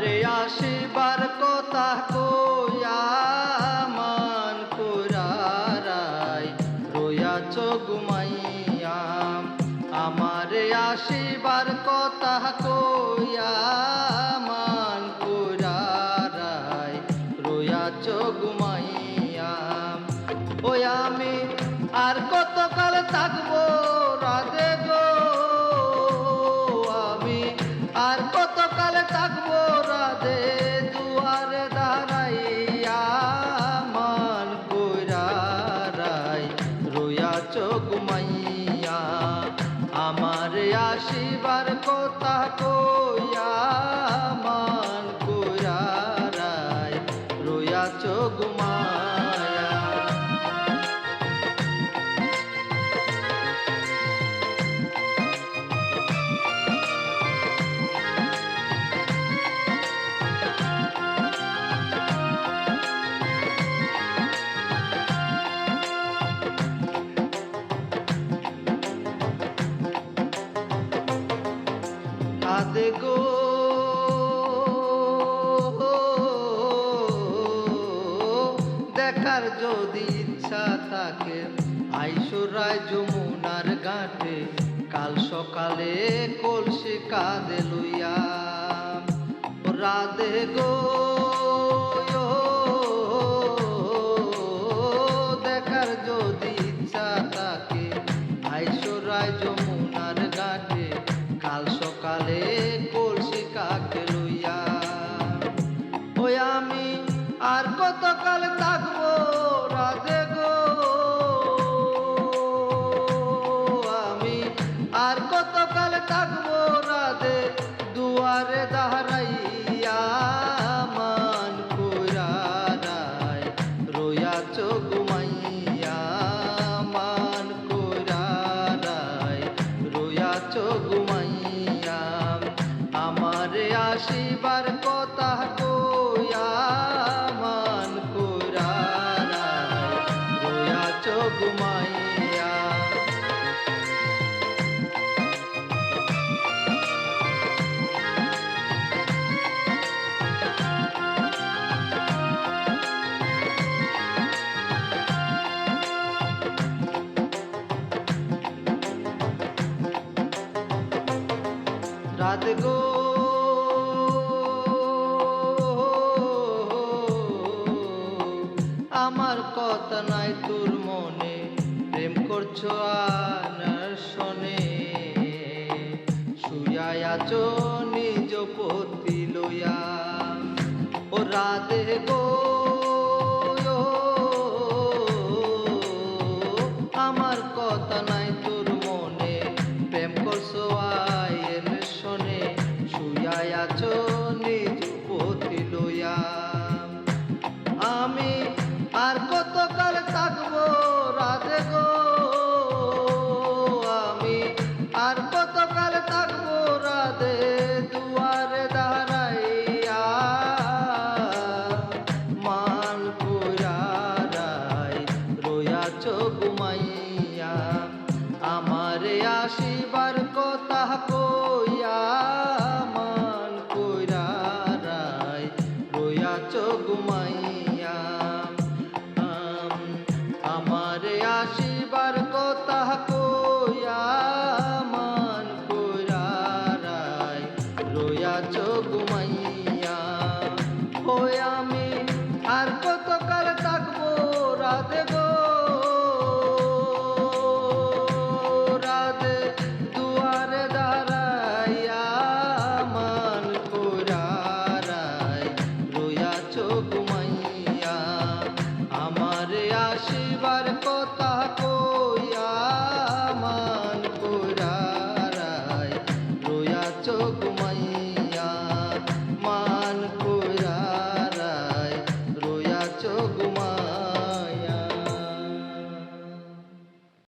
আমারে আসিবার কথা কইয়া মান কইরারাই রইয়াছ ঘুমাইয়া। আমারে আসিবার কথা কইয়া মান কইরারাই রইয়াছ ঘুমাইয়া। ওই আমি আর কতকাল থাকবো রাধে গো, আমি আর কতকাল থাকবো রাধে দুয়ারে দাঁড়াইয়া মান কইরারাই রইয়াছ ঘুমাইয়া। আমার আসিবার কথা কইয়া মান কইরারাই রইয়াছ ঘুমাইয়া। রাধে গো দেখার যদি ইচ্ছা থাকে আইসরায় যমুনার ঘাটে, কাল সকালে কলসি কাঁধে লইয়া। রাধে গো দেখার যদি ইচ্ছা থাকে আইসরায় যমুনার ঘাটে, কাল সকালে কলসি কাকে লইয়া। ওই আমি আর কতকাল থাকবো রাধে গো, আমি আর কতকাল থাকবো রাধে দুয়ারে দাঁড়াইয়া মান কইরারাই রইয়াছ ঘুমাইয়া। মান কইরারাই রইয়াছ ঘুমাইয়া। আমারে আসিবার কথা কইয়া মান কইরারাই রইয়াছ ঘুমাইয়া। রাধে গো আমার কথা নাই তোর মনে, প্রেম করছো আনার শনে, শুয়াই আছো নিজ পতি লইয়া। ও রাধে গো আমার কথা নাই তোর মনে, প্রেম করছো আয়ের শনে, শুয়াই আছো নিজ পতি লইয়া। আমি আর কতকাল থাকবো রাধে গো, আমি আর কতকাল থাকবো রাধে দুয়ারে দাঁড়াইয়া মান কইরারাই রইয়াছ ঘুমাইয়া। আমারে আসিবার কথা কইয়া মান কইরারাই রইয়াছ ঘুমাইয়া। আমারে আসিবার কথা কইয়া মান কইরারাই রইয়াছ ঘুমাইয়া। ওই আমি